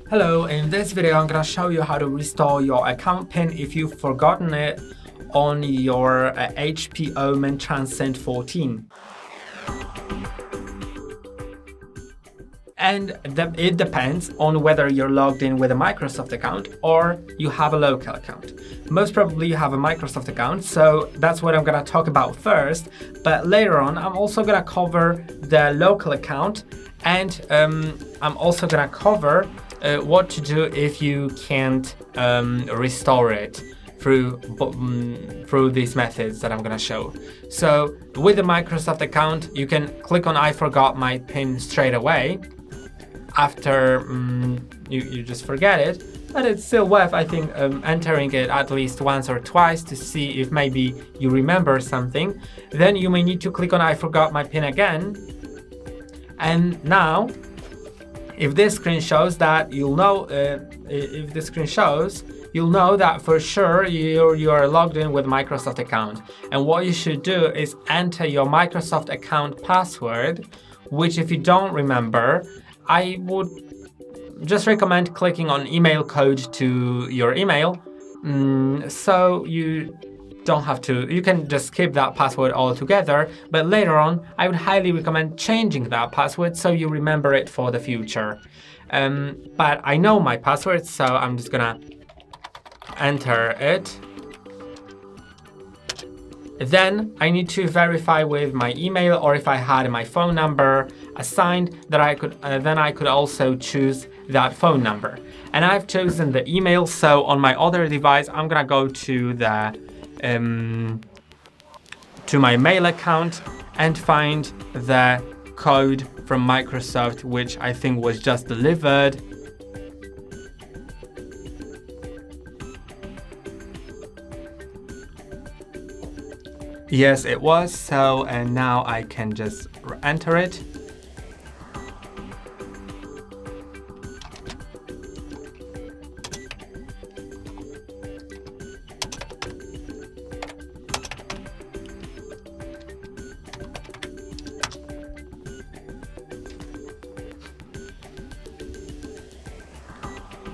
Hello, in this video I'm gonna show you how to restore your account PIN if you've forgotten it on your HP Omen Transcend 14. And it depends on whether you're logged in with a Microsoft account or you have a local account. Most probably you have a Microsoft account, so that's what I'm gonna talk about first. But later on, I'm also gonna cover the local account, and I'm also gonna cover what to do if you can't restore it through these methods that I'm gonna show. So with the Microsoft account, you can click on I forgot my PIN straight away after you just forget it, but it's still worth, I think, entering it at least once or twice to see if maybe you remember something. Then you may need to click on I forgot my PIN again, and now if this screen shows that, you'll know that for sure you are logged in with Microsoft account. And what you should do is enter your Microsoft account password, which if you don't remember, I would just recommend clicking on email code to your email, so you don't have to, you can just skip that password altogether, but later on I would highly recommend changing that password so you remember it for the future. But I know my password, so I'm just gonna enter it. Then I need to verify with my email, or if I had my phone number assigned, that then I could also choose that phone number. And I've chosen the email, so on my other device I'm gonna go to my mail account and find the code from Microsoft, which I think was just delivered. Yes, it was. So, and now I can just enter it.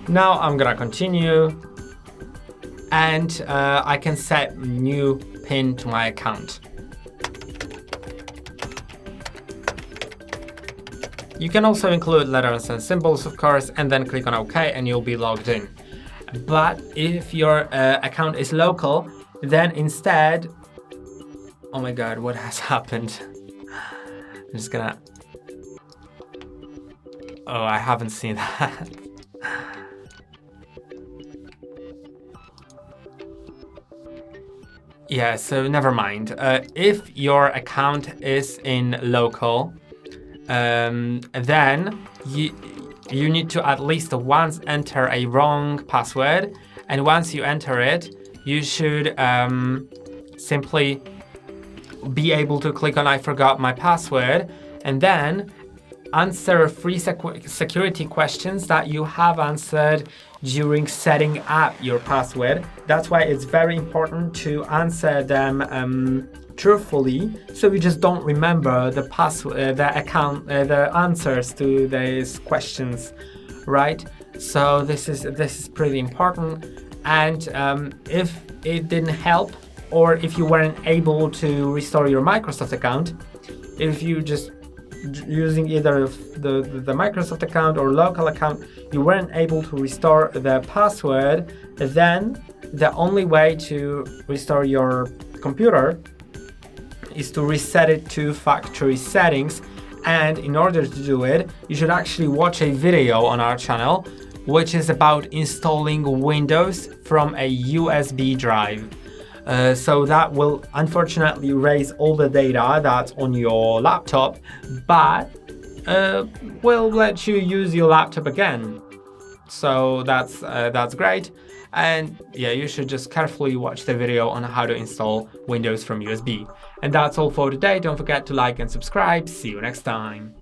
Now I'm gonna continue, and I can set new PIN to my account. You can also include letters and symbols, of course, and then click on OK and you'll be logged in. But if your account is local, then instead, oh my god, what has happened? I'm just gonna, oh, I haven't seen that. Yeah, so never mind. If your account is in local, then you need to at least once enter a wrong password, and once you enter it, you should simply be able to click on I forgot my password, and then answer 3 security questions that you have answered during setting up your password. That's why it's very important to answer them truthfully, so you just don't remember the password, the answers to these questions, right? So this is pretty important. And if it didn't help, or if you weren't able to restore your Microsoft account, if you just using either the Microsoft account or local account, you weren't able to restore the password, then the only way to restore your computer is to reset it to factory settings. And in order to do it, you should actually watch a video on our channel, which is about installing Windows from a USB drive. So that will unfortunately erase all the data that's on your laptop, but will let you use your laptop again. So that's great. And yeah, you should just carefully watch the video on how to install Windows from USB. And that's all for today. Don't forget to like and subscribe. See you next time.